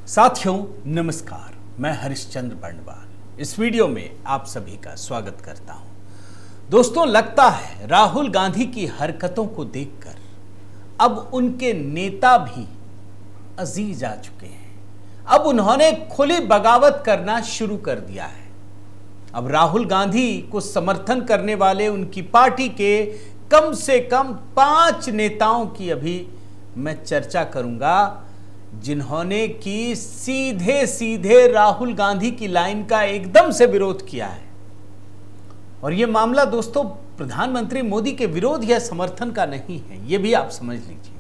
साथियों नमस्कार, मैं हरिश्चंद्र बंडवाल इस वीडियो में आप सभी का स्वागत करता हूं। दोस्तों, लगता है राहुल गांधी की हरकतों को देखकर अब उनके नेता भी अजीज आ चुके हैं। अब उन्होंने खुली बगावत करना शुरू कर दिया है। अब राहुल गांधी को समर्थन करने वाले उनकी पार्टी के कम से कम 5 नेताओं की अभी मैं चर्चा करूंगा, जिन्होंने कि सीधे सीधे राहुल गांधी की लाइन का एकदम से विरोध किया है। और यह मामला दोस्तों प्रधानमंत्री मोदी के विरोध या समर्थन का नहीं है, यह भी आप समझ लीजिए,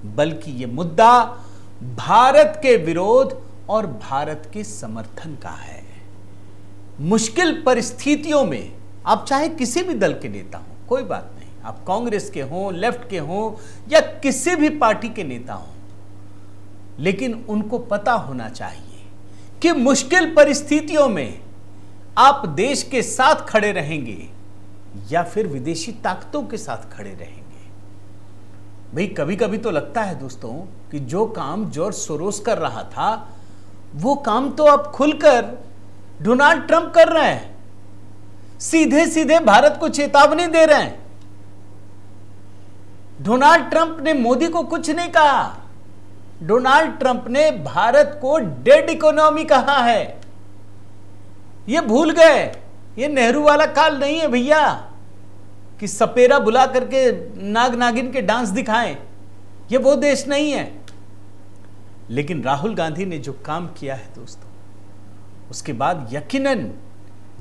बल्कि यह मुद्दा भारत के विरोध और भारत के समर्थन का है। मुश्किल परिस्थितियों में आप चाहे किसी भी दल के नेता हो, कोई बात नहीं, आप कांग्रेस के हों, लेफ्ट के हों या किसी भी पार्टी के नेता हों, लेकिन उनको पता होना चाहिए कि मुश्किल परिस्थितियों में आप देश के साथ खड़े रहेंगे या फिर विदेशी ताकतों के साथ खड़े रहेंगे। भाई कभी कभी तो लगता है दोस्तों कि जो काम जॉर्ज सोरोस कर रहा था वो काम तो आप खुलकर डोनाल्ड ट्रंप कर रहे हैं, सीधे सीधे भारत को चेतावनी दे रहे हैं। डोनाल्ड ट्रंप ने मोदी को कुछ नहीं कहा, डोनाल्ड ट्रंप ने भारत को डेड इकोनॉमी कहा है। यह भूल गए, यह नेहरू वाला काल नहीं है भैया कि सपेरा बुला करके नाग नागिन के डांस दिखाएं, यह वो देश नहीं है। लेकिन राहुल गांधी ने जो काम किया है दोस्तों, उसके बाद यकीनन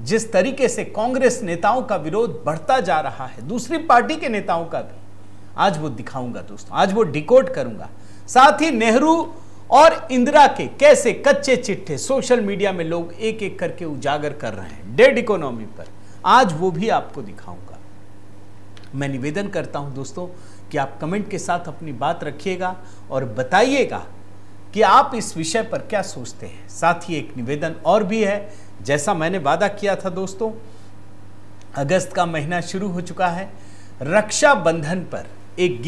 जिस तरीके से कांग्रेस नेताओं का विरोध बढ़ता जा रहा है, दूसरी पार्टी के नेताओं का भी, आज वो दिखाऊंगा दोस्तों, आज वो डिकोड करूंगा। साथ ही नेहरू और इंदिरा के कैसे कच्चे चिट्ठे सोशल मीडिया में लोग एक एक करके उजागर कर रहे हैं डेड इकोनॉमी पर, आज वो भी आपको दिखाऊंगा। मैं निवेदन करता हूं दोस्तों कि आप कमेंट के साथ अपनी बात रखिएगा और बताइएगा कि आप इस विषय पर क्या सोचते हैं। साथ ही एक निवेदन और भी है, जैसा मैंने वादा किया था दोस्तों, अगस्त का महीना शुरू हो चुका है, रक्षाबंधन पर एक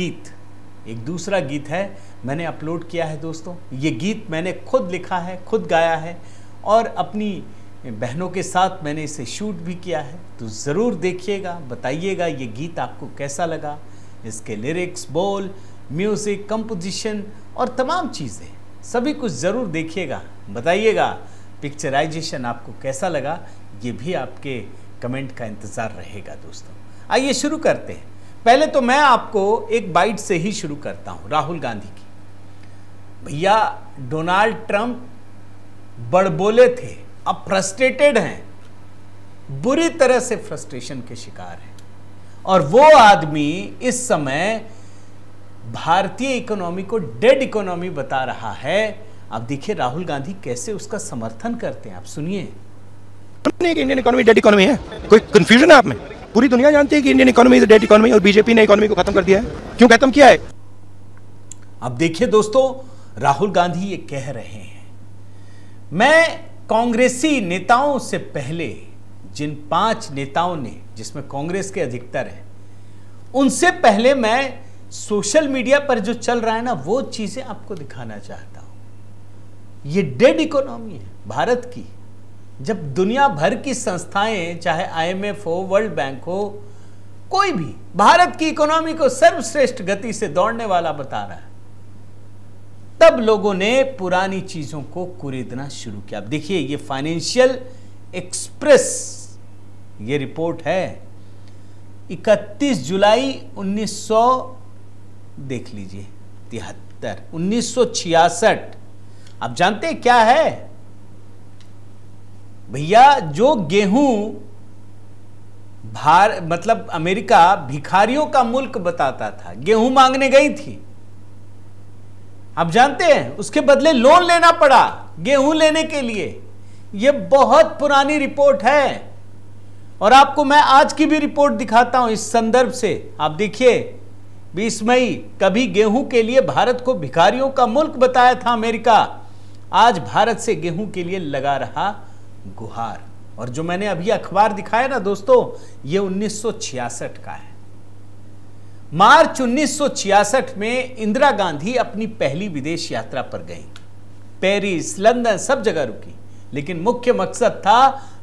दूसरा गीत है, मैंने अपलोड किया है दोस्तों। ये गीत मैंने खुद लिखा है, खुद गाया है और अपनी बहनों के साथ मैंने इसे शूट भी किया है, तो ज़रूर देखिएगा, बताइएगा ये गीत आपको कैसा लगा। इसके लिरिक्स, बोल, म्यूज़िक, कंपोजिशन और तमाम चीज़ें सभी कुछ ज़रूर देखिएगा, बताइएगा पिक्चराइजेशन आपको कैसा लगा, ये भी आपके कमेंट का इंतज़ार रहेगा दोस्तों। आइए शुरू करते हैं। पहले तो मैं आपको एक बाइट से ही शुरू करता हूं राहुल गांधी की। भैया डोनाल्ड ट्रंप बड़बोले थे, अब फ्रस्ट्रेटेड हैं, बुरी तरह से फ्रस्ट्रेशन के शिकार हैं, और वो आदमी इस समय भारतीय इकोनॉमी को डेड इकोनॉमी बता रहा है। अब देखिए राहुल गांधी कैसे उसका समर्थन करते हैं, आप सुनिए। इंडियन इकोनॉमी डेड इकोनॉमी है, कोई कंफ्यूजन है आप में? पूरी दुनिया जानती है कि Indian economy is dead economy और बीजेपी ने इकोनॉमी को खत्म कर दिया है। क्यों खत्म किया है? अब देखिए दोस्तों, राहुल गांधी ये कह रहे हैं, मैं कांग्रेसी नेताओं से पहले जिन 5 नेताओं ने, जिसमें कांग्रेस के अधिकतर हैं, उनसे पहले मैं सोशल मीडिया पर जो चल रहा है ना, वो चीजें आपको दिखाना चाहता हूं। ये डेड इकोनॉमी है भारत की। जब दुनिया भर की संस्थाएं, चाहे IMF हो, वर्ल्ड बैंक हो, कोई भी भारत की इकोनॉमी को सर्वश्रेष्ठ गति से दौड़ने वाला बता रहा है, तब लोगों ने पुरानी चीजों को कुरेदना शुरू किया। अब देखिए ये फाइनेंशियल एक्सप्रेस ये रिपोर्ट है, 31 जुलाई 1900 देख लीजिए 1966। आप जानते हैं क्या है भैया? जो गेहूं मतलब अमेरिका भिखारियों का मुल्क बताता था, गेहूं मांगने गई थी, आप जानते हैं उसके बदले लोन लेना पड़ा गेहूं लेने के लिए। यह बहुत पुरानी रिपोर्ट है और आपको मैं आज की भी रिपोर्ट दिखाता हूं इस संदर्भ से। आप देखिए 20 मई, कभी गेहूं के लिए भारत को भिखारियों का मुल्क बताया था अमेरिका, आज भारत से गेहूं के लिए लगा रहा गुहार। और जो मैंने अभी अखबार दिखाया ना दोस्तों, ये 1966 का है। मार्च 1966 में इंदिरा गांधी अपनी पहली विदेश यात्रा पर गईं। पेरिस, लंदन, सब जगह रुकी, लेकिन मुख्य मकसद था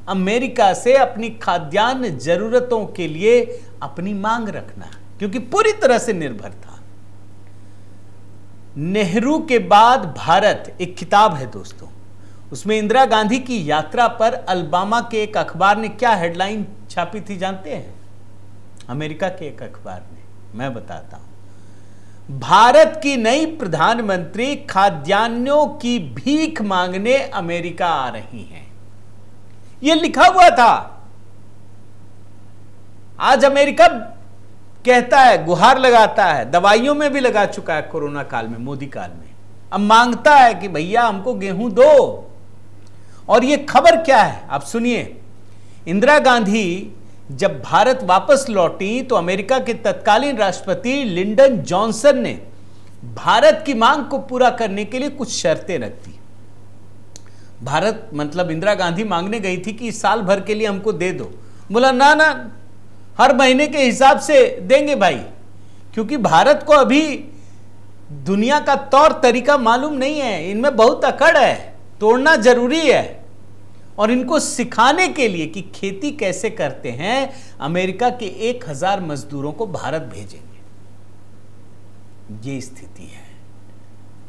अमेरिका से अपनी खाद्यान्न जरूरतों के लिए अपनी मांग रखना, क्योंकि पूरी तरह से निर्भर था। नेहरू के बाद भारत एक किताब है दोस्तों, उसमें इंदिरा गांधी की यात्रा पर अलबामा के एक अखबार ने क्या हेडलाइन छापी थी जानते हैं? अमेरिका के एक अखबार ने, मैं बताता हूं, भारत की नई प्रधानमंत्री खाद्यान्नों की भीख मांगने अमेरिका आ रही हैं, यह लिखा हुआ था। आज अमेरिका कहता है, गुहार लगाता है, दवाइयों में भी लगा चुका है कोरोना काल में, मोदी काल में, अब मांगता है कि भैया हमको गेहूं दो। और यह खबर क्या है आप सुनिए। इंदिरा गांधी जब भारत वापस लौटी तो अमेरिका के तत्कालीन राष्ट्रपति लिंडन जॉनसन ने भारत की मांग को पूरा करने के लिए कुछ शर्तें रख दी। भारत मतलब इंदिरा गांधी मांगने गई थी कि साल भर के लिए हमको दे दो, बोला ना ना, हर महीने के हिसाब से देंगे भाई, क्योंकि भारत को अभी दुनिया का तौर तरीका मालूम नहीं है, इनमें बहुत अकड़ है, तोड़ना जरूरी है। और इनको सिखाने के लिए कि खेती कैसे करते हैं, अमेरिका के 1000 मजदूरों को भारत भेजेंगे। ये स्थिति है।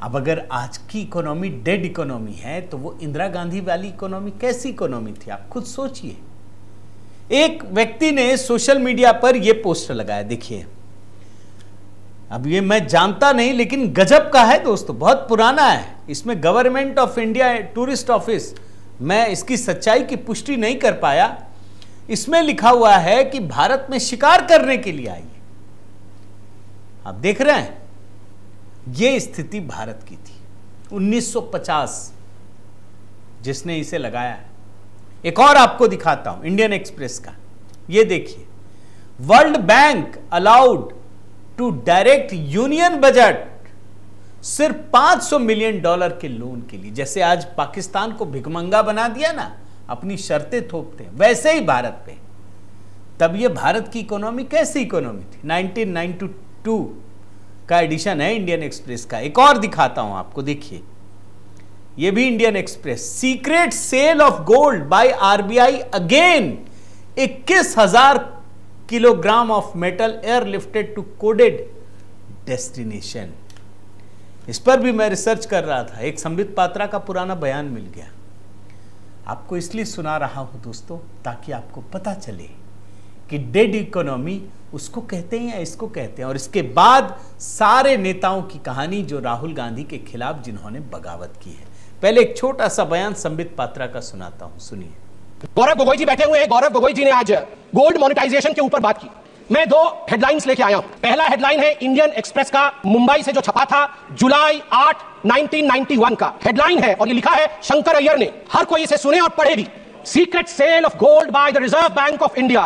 अब अगर आज की इकोनॉमी डेड इकोनॉमी है तो वो इंदिरा गांधी वाली इकोनॉमी कैसी इकोनॉमी थी, आप खुद सोचिए। एक व्यक्ति ने सोशल मीडिया पर यह पोस्टर लगाया, देखिए, अब ये मैं जानता नहीं लेकिन गजब का है दोस्तों, बहुत पुराना है। इसमें government of India tourist office, मैं इसकी सच्चाई की पुष्टि नहीं कर पाया। इसमें लिखा हुआ है कि भारत में शिकार करने के लिए आइए। आप देख रहे हैं, यह स्थिति भारत की थी 1950 जिसने इसे लगाया है। एक और आपको दिखाता हूं इंडियन एक्सप्रेस का, यह देखिए, World Bank allowed to direct union budget सिर्फ $500 मिलियन के लोन के लिए। जैसे आज पाकिस्तान को भिखमंगा बना दिया ना, अपनी शर्तें थोपते हैं, वैसे ही भारत पे। तब ये भारत की इकोनॉमी कैसी इकोनॉमी थी? 1992 का एडिशन है इंडियन एक्सप्रेस का। एक और दिखाता हूं आपको, देखिए, ये भी Indian Express, secret sale of gold by RBI again, 21,000 kilogram of metal airlifted to coded destination. इस पर भी मैं रिसर्च कर रहा था, एक संबित पात्रा का पुराना बयान मिल गया। आपको इसलिए सुना रहा हूं दोस्तों ताकि आपको पता चले कि डेड इकोनॉमी उसको कहते हैं या इसको कहते हैं। और इसके बाद सारे नेताओं की कहानी जो राहुल गांधी के खिलाफ जिन्होंने बगावत की है। पहले एक छोटा सा बयान संबित पात्रा का सुनाता हूं, सुनिए। गौरव गोगोई जी बैठे हुए हैं। गौरव गोगोई जी ने आज गोल्ड मोनेटाइजेशन के ऊपर बात की। मैं 2 हेडलाइंस लेके आया हूं। पहला हेडलाइन है इंडियन एक्सप्रेस का, मुंबई से जो छपा था, जुलाई 8, 1991 का हेडलाइन है, और ये लिखा है शंकर अय्यर ने। हर कोई इसे सुने और पढ़े भी। Secret sale of gold by the Reserve Bank of India,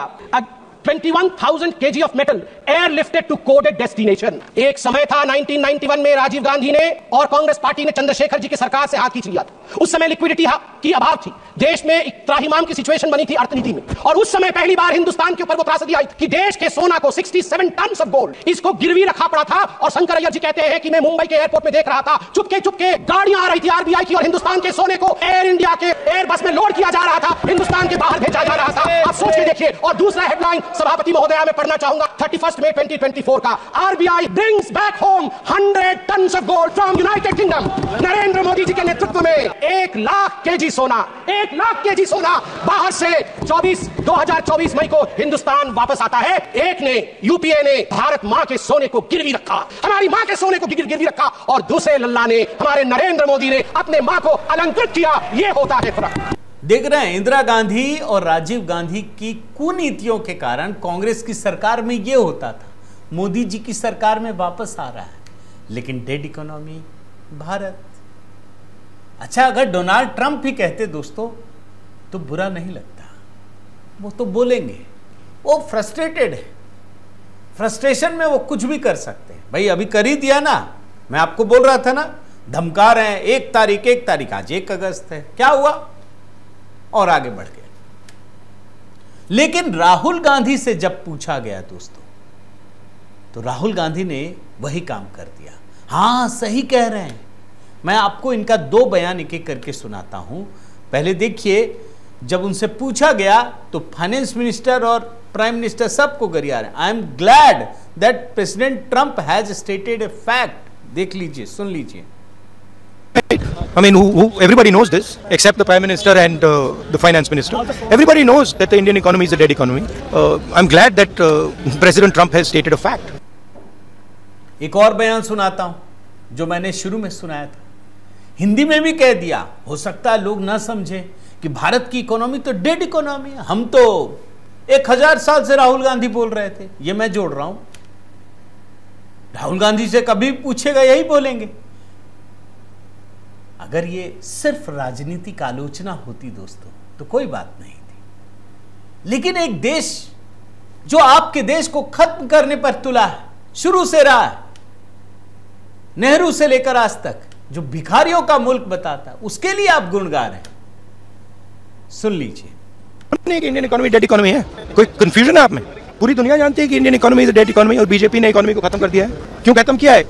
21,000 kg of metal airlifted to coded destination. एक समय था 1991 में राजीव गांधी ने और कांग्रेस पार्टी ने चंद्रशेखर जी की सरकार से हाथ खींच लिया था। उस समय लिक्विडिटी की अभाव थी, देश में एक त्राहिमाम की सिचुएशन बनी थी अर्थनीति में। और उस समय पहली बार हिंदुस्तान के ऊपर वो त्रासदी आई कि देश के सोना को 67 टन ऑफ गोल्ड इसको गिरवी रखा पड़ा था। और शंकर अय्यर जी कहते हैं कि मैं मुंबई के एयरपोर्ट में देख रहा था, चुपके चुपके गाड़ियां आ रही थी आरबीआई की और हिंदुस्तान के सोने को एयर इंडिया के एयर बस में लोड किया जा रहा था, हिंदुस्तान के बाहर भेजा जा रहा था। आप सोच के देखिए। और दूसरा हेडलाइन सभापति महोदया में पढ़ना चाहूंगा, 31 मई 2024 का, RBI brings back home 100 tons of gold from United Kingdom. Narendra Modi ji के नेतृत्व में 1 लाख केजी सोना, 1 लाख केजी सोना बाहर से 2024 मई को हिंदुस्तान वापस आता है। एक ने, यूपीए ने भारत मां के सोने को गिरवी रखा, हमारी मां के सोने को गिरवी रखा, और दूसरे लल्ला ने, हमारे नरेंद्र मोदी ने अपने मां को अलंकृत किया। यह होता है फर्क। देख रहे हैं, इंदिरा गांधी और राजीव गांधी की कुनीतियों के कारण कांग्रेस की सरकार में यह होता था, मोदी जी की सरकार में वापस आ रहा है। लेकिन डेड इकोनॉमी भारत। अच्छा, अगर डोनाल्ड ट्रंप भी कहते दोस्तों तो बुरा नहीं लगता, वो तो बोलेंगे, वो फ्रस्ट्रेटेड है, फ्रस्ट्रेशन में वो कुछ भी कर सकते हैं। भाई अभी कर ही दिया ना, मैं आपको बोल रहा था ना, धमका रहे हैं 1 तारीख, आज 1 अगस्त है, क्या हुआ, और आगे बढ़ गए। लेकिन राहुल गांधी से जब पूछा गया दोस्तों, तो राहुल गांधी ने वही काम कर दिया। हां, सही कह रहे हैं, मैं आपको इनका 2 बयान एक एक करके सुनाता हूं। पहले देखिए, जब उनसे पूछा गया तो फाइनेंस मिनिस्टर और प्राइम मिनिस्टर सबको गरिया रहे। I am glad that president Trump has stated a fact. देख लीजिए, सुन लीजिए। I mean, everybody knows this, except the Prime Minister and the Finance Minister. Everybody knows that the Indian economy is a dead economy. I'm glad that President Trump has stated a fact. एक और बयान सुनाता हूं जो मैंने शुरू में सुनाया था, हिंदी में भी कह दिया। हो सकता है लोग ना समझे कि भारत की इकोनॉमी तो डेड इकोनॉमी है। हम तो 1000 साल से राहुल गांधी बोल रहे थे, ये मैं जोड़ रहा हूं। राहुल गांधी से कभी पूछेगा यही बोलेंगे। अगर ये सिर्फ राजनीतिक आलोचना होती दोस्तों तो कोई बात नहीं थी, लेकिन एक देश जो आपके देश को खत्म करने पर तुला है, शुरू से रहा है, नेहरू से लेकर आज तक, जो भिखारियों का मुल्क बताता है, उसके लिए आप गुण गा रहे हैं। सुन लीजिए। इंडियन इकोनॉमी डेड इकोनॉमी है, कोई कंफ्यूजन है आप में? पूरी दुनिया जानती है कि Indian economy is dead economy और बीजेपी ने इकोनॉमी को खत्म कर दिया है। क्यों खत्म किया है?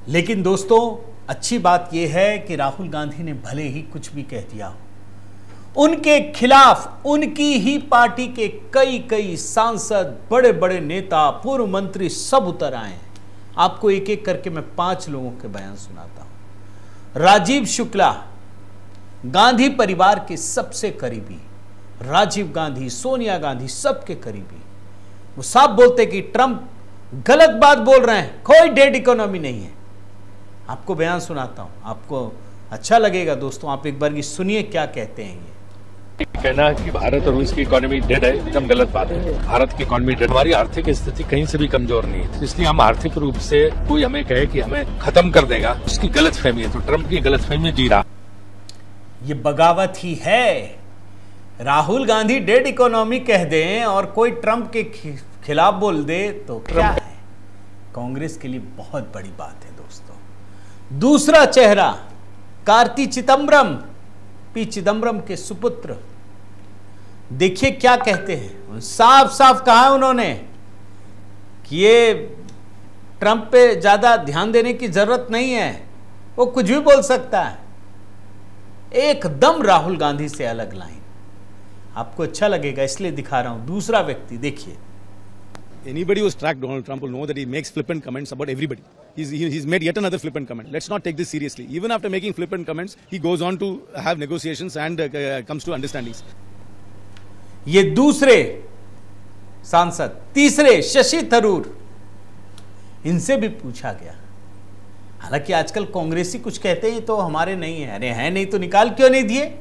लेकिन दोस्तों अच्छी बात यह है कि राहुल गांधी ने भले ही कुछ भी कह दिया, उनके खिलाफ उनकी ही पार्टी के कई सांसद, बड़े बड़े नेता, पूर्व मंत्री सब उतर आए हैं। आपको एक एक करके मैं 5 लोगों के बयान सुनाता हूं। राजीव शुक्ला, गांधी परिवार के सबसे करीबी, राजीव गांधी, सोनिया गांधी सबके करीबी, वो साफ बोलते कि ट्रंप गलत बात बोल रहे हैं, कोई डेड इकोनॉमी नहीं है। आपको बयान सुनाता हूं, आपको अच्छा लगेगा दोस्तों, आप एक बार की सुनिए क्या कहते हैं। ये कहना कि भारत और रूस की इकोनॉमी डेड है, एकदम गलत बात है। भारत की इकोनॉमी डेड, हमारी आर्थिक स्थिति कहीं से भी कमजोर नहीं है, इसलिए हम आर्थिक रूप से कोई हमें कहे कि हमें खत्म कर देगा, उसकी गलतफहमी है। तो ट्रंप की गलतफहमी में जी रहा, ये बगावत ही है। राहुल गांधी डेड इकोनॉमी कह दें और कोई ट्रंप के खिलाफ बोल दे तो क्या है? कांग्रेस के लिए बहुत बड़ी बात है दोस्तों। दूसरा चेहरा कार्ति चिदम्बरम, पी चिदम्बरम के सुपुत्र, देखिए क्या कहते हैं। साफ साफ कहा है उन्होंने कि ये ट्रंप पे ज्यादा ध्यान देने की जरूरत नहीं है, वो कुछ भी बोल सकता है। एकदम राहुल गांधी से अलग लाइन। आपको अच्छा लगेगा इसलिए दिखा रहा हूं। दूसरा व्यक्ति देखिए। Anybody who's tracked Donald Trump will know that he makes flippant comments about everybody. He's made yet another flippant comment. Let's not take this seriously. Even after making flippant comments, he goes on to have negotiations and comes to understandings. ये दूसरे सांसद, तीसरे शशि थरूर, इनसे भी पूछा गया। हालांकि आजकल कांग्रेसी कुछ कहते हैं तो हमारे नहीं है, अरे हैं नहीं तो निकाल क्यों नहीं दिए?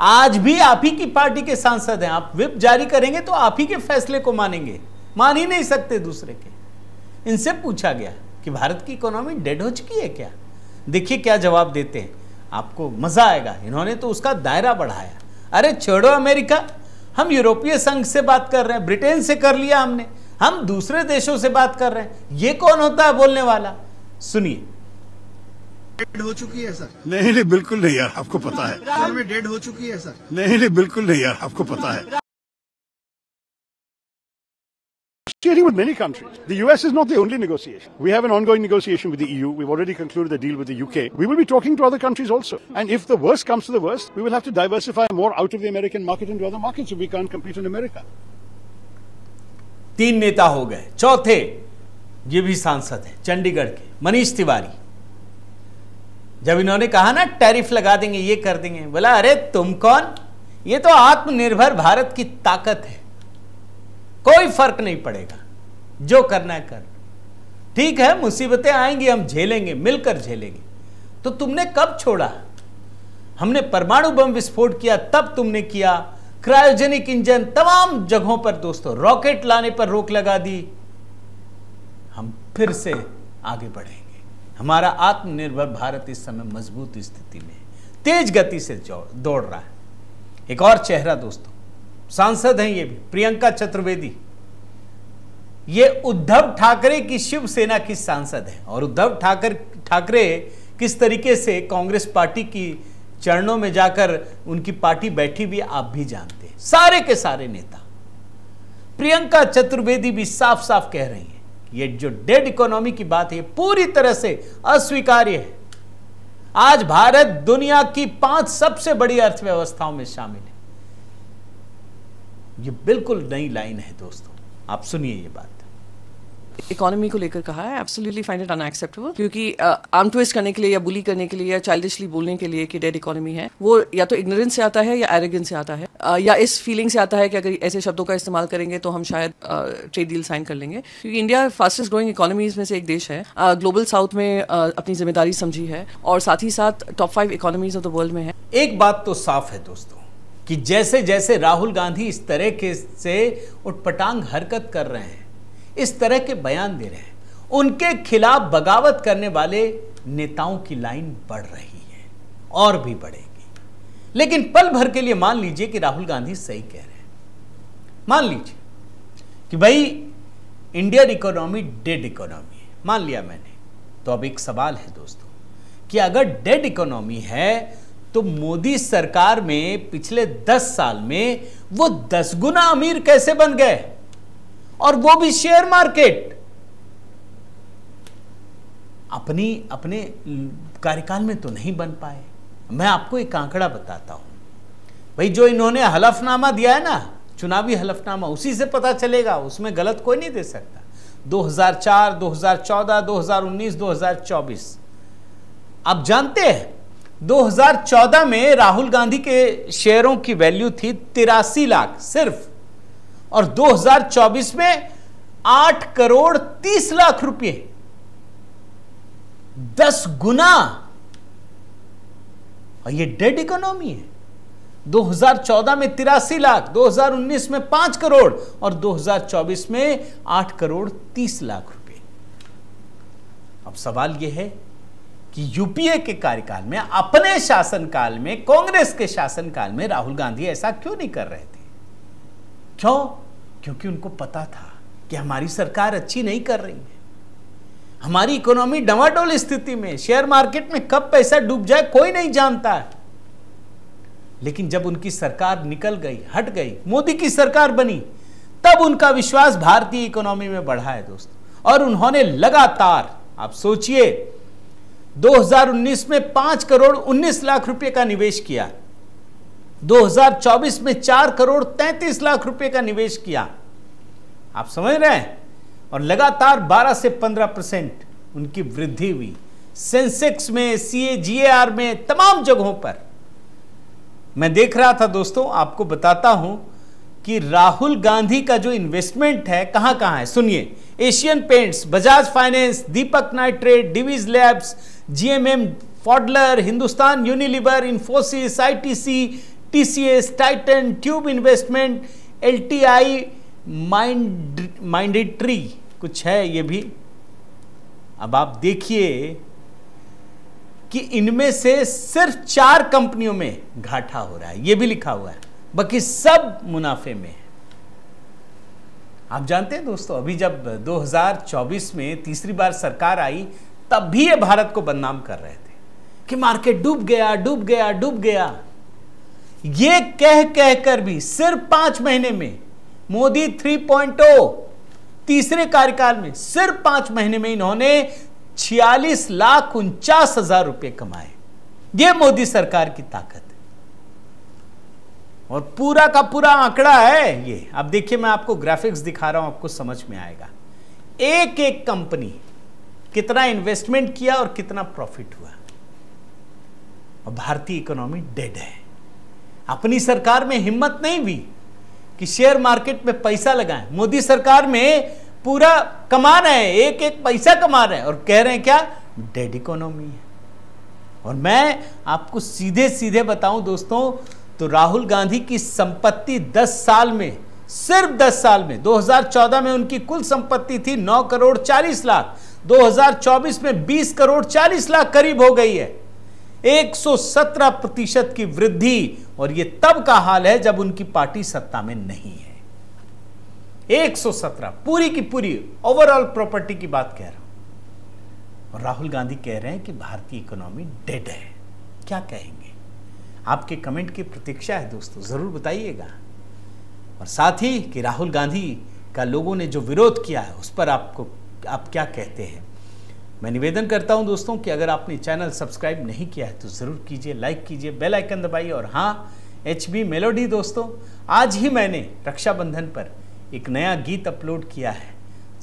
आज भी आप ही की पार्टी के सांसद हैं, आप व्हिप जारी करेंगे तो आप ही के फैसले को मानेंगे, मान ही नहीं सकते दूसरे के। इनसे पूछा गया कि भारत की इकोनॉमी डेड हो चुकी है क्या? देखिए क्या जवाब देते हैं, आपको मजा आएगा। इन्होंने तो उसका दायरा बढ़ाया। अरे छोड़ो अमेरिका, हम यूरोपीय संघ से बात कर रहे हैं, ब्रिटेन से कर लिया हमने, हम दूसरे देशों से बात कर रहे हैं। ये कौन होता है बोलने वाला? सुनिए। डेड हो चुकी है सर? नहीं बिल्कुल नहीं यार, आपको पता है। सर में डेड हो चुकी है सर? नहीं बिल्कुल नहीं यार, आपको पता है। Negotiating with many countries. The US is not the only negotiation. We have an ongoing negotiation with the EU. We've already concluded the deal with the UK. We will be talking to other countries also. And if the worst comes to the worst, we will have to diversify more out of the American market into other markets if we can't compete in America. 3 नेता हो गए। चौथे ये भी सांसद हैं चंडीगढ़ के, मनीष तिवारी। जब इन्होंने कहा ना टैरिफ लगा देंगे, ये कर देंगे, बोला अरे तुम कौन, ये तो आत्मनिर्भर भारत की ताकत है, कोई फर्क नहीं पड़ेगा, जो करना है कर। ठीक है मुसीबतें आएंगी, हम झेलेंगे, मिलकर झेलेंगे। तो तुमने कब छोड़ा? हमने परमाणु बम विस्फोट किया तब तुमने किया, क्रायोजेनिक इंजन तमाम जगहों पर दोस्तों, रॉकेट लाने पर रोक लगा दी। हम फिर से आगे बढ़ेंगे। हमारा आत्मनिर्भर भारत इस समय मजबूत स्थिति में तेज गति से दौड़ रहा है। एक और चेहरा दोस्तों, सांसद हैं ये भी, प्रियंका चतुर्वेदी। ये उद्धव ठाकरे की शिवसेना की सांसद है। और उद्धव ठाकरे किस तरीके से कांग्रेस पार्टी की चरणों में जाकर उनकी पार्टी बैठी भी आप भी जानते हैं, सारे के सारे नेता। प्रियंका चतुर्वेदी भी साफ साफ कह रही हैं ये जो डेड इकोनॉमी की बात है पूरी तरह से अस्वीकार्य है। आज भारत दुनिया की 5 सबसे बड़ी अर्थव्यवस्थाओं में शामिल है। ये बिल्कुल नई लाइन है दोस्तों, आप सुनिए ये बात। इकोनॉमी को लेकर कहा है, एब्सोल्युटली फाइंड इट अनएक्सेप्टेबल, क्योंकि आर्म ट्विस्ट करने के लिए या बुली करने के लिए या चाइल्डिशली बोलने के लिए कि डेड इकोनॉमी है, वो या तो इग्नोरेंस से आता है या एरोगेंस से आता है, या इस फीलिंग से आता है कि अगर ऐसे शब्दों का इस्तेमाल करेंगे तो हम शायद ट्रेड डील साइन कर लेंगे, क्योंकि इंडिया फास्टेस्ट ग्रोइंग इकोनॉमीज में से एक देश है, ग्लोबल साउथ में अपनी जिम्मेदारी समझी है और साथ ही साथ top 5 economies of the world में है। एक बात तो साफ है दोस्तों कि जैसे जैसे राहुल गांधी इस तरह के से उटपटांग हरकत कर रहे हैं, इस तरह के बयान दे रहे हैं, उनके खिलाफ बगावत करने वाले नेताओं की लाइन बढ़ रही है और भी बढ़ेगी। लेकिन पल भर के लिए मान लीजिए कि राहुल गांधी सही कह रहे हैं, मान लीजिए कि भाई इंडियन इकोनॉमी डेड इकोनॉमी है, मान लिया मैंने, तो अब एक सवाल है दोस्तों कि अगर डेड इकोनॉमी है तो मोदी सरकार में पिछले 10 साल में वो 10 गुना अमीर कैसे बन गए, और वो भी शेयर मार्केट। अपने कार्यकाल में तो नहीं बन पाए। मैं आपको एक आंकड़ा बताता हूं भाई, जो इन्होंने हलफनामा दिया है ना, चुनावी हलफनामा, उसी से पता चलेगा, उसमें गलत कोई नहीं दे सकता। 2004, 2014, 2019, 2024। आप जानते हैं 2014 में राहुल गांधी के शेयरों की वैल्यू थी 83 लाख सिर्फ, और 2024 में 8 करोड़ 30 लाख रुपए, 10 गुना। और ये डेड इकोनॉमी है। 2014 में 83 लाख, 2019 में 5 करोड़ और 2024 में 8 करोड़ 30 लाख रुपए। अब सवाल यह है कि यूपीए के कार्यकाल में, अपने शासनकाल में, कांग्रेस के शासनकाल में राहुल गांधी ऐसा क्यों नहीं कर रहे थे? क्यों? क्योंकि उनको पता था कि हमारी सरकार अच्छी नहीं कर रही है, हमारी इकोनॉमी डवाडोल स्थिति में, शेयर मार्केट में कब पैसा डूब जाए कोई नहीं जानता है। लेकिन जब उनकी सरकार निकल गई, हट गई, मोदी की सरकार बनी, तब उनका विश्वास भारतीय इकोनॉमी में बढ़ा है दोस्तों। और उन्होंने लगातार, आप सोचिए, 2019 में 5 करोड़ 19 लाख रुपए का निवेश किया, 2024 में 4 करोड़ 33 लाख रुपए का निवेश किया। आप समझ रहे हैं? और लगातार 12 से 15% उनकी वृद्धि हुई, सेंसेक्स में, CAGR में, तमाम जगहों पर। मैं देख रहा था दोस्तों, आपको बताता हूं कि राहुल गांधी का जो इन्वेस्टमेंट है कहां कहां है, सुनिए। Asian Paints, Bajaj finance, Deepak nitrate, Divi's labs, GMM Pfaudler, Hindustan Unilever, Infosys, ITC, TCS, Titan, tube investment, LTI, Mindtree कुछ है ये भी। अब आप देखिए कि इनमें से सिर्फ 4 कंपनियों में घाटा हो रहा है, ये भी लिखा हुआ है, बाकी सब मुनाफे में है। आप जानते हैं दोस्तों, अभी जब 2024 में तीसरी बार सरकार आई, तब भी ये भारत को बदनाम कर रहे थे कि मार्केट डूब गया, डूब गया, डूब गया। ये कह कहकर भी सिर्फ 5 महीने में मोदी 3.0 तीसरे कार्यकाल में, सिर्फ 5 महीने में इन्होंने 46,49,000 रुपए कमाए। यह मोदी सरकार की ताकत है और पूरा का पूरा आंकड़ा है ये। अब देखिए, मैं आपको ग्राफिक्स दिखा रहा हूं, आपको समझ में आएगा। एक एक कंपनी कितना इन्वेस्टमेंट किया और कितना प्रॉफिट हुआ। और भारतीय इकोनॉमी डेड है। अपनी सरकार में हिम्मत नहीं हुई कि शेयर मार्केट में पैसा लगाएं। मोदी सरकार में पूरा कमा रहे हैं, एक एक पैसा कमा रहे हैं और कह रहे हैं क्या, डेड इकोनॉमी है। और मैं आपको सीधे सीधे बताऊं दोस्तों, तो राहुल गांधी की संपत्ति 10 साल में, सिर्फ 10 साल में, 2014 में उनकी कुल संपत्ति थी 9 करोड़ 40 लाख, 2024 में 20 करोड़ 40 लाख करीब हो गई है। 117% की वृद्धि। और ये तब का हाल है जब उनकी पार्टी सत्ता में नहीं है। 117, पूरी की पूरी ओवरऑल प्रॉपर्टी की बात कह रहा हूं। और राहुल गांधी कह रहे हैं कि भारतीय इकोनॉमी डेड है। क्या कहेंगे? आपके कमेंट की प्रतीक्षा है दोस्तों, जरूर बताइएगा। और साथ ही कि राहुल गांधी का लोगों ने जो विरोध किया है उस पर आप क्या कहते हैं, मैं निवेदन करता हूं दोस्तों कि अगर आपने चैनल सब्सक्राइब नहीं किया है तो ज़रूर कीजिए, लाइक कीजिए, बेल आइकन दबाइए। और हाँ, HB मेलोडी दोस्तों, आज ही मैंने रक्षाबंधन पर एक नया गीत अपलोड किया है,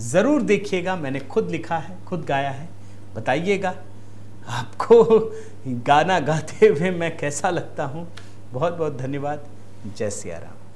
ज़रूर देखिएगा। मैंने खुद लिखा है, खुद गाया है। बताइएगा आपको गाना गाते हुए मैं कैसा लगता हूँ। बहुत बहुत धन्यवाद। जय सिया राम।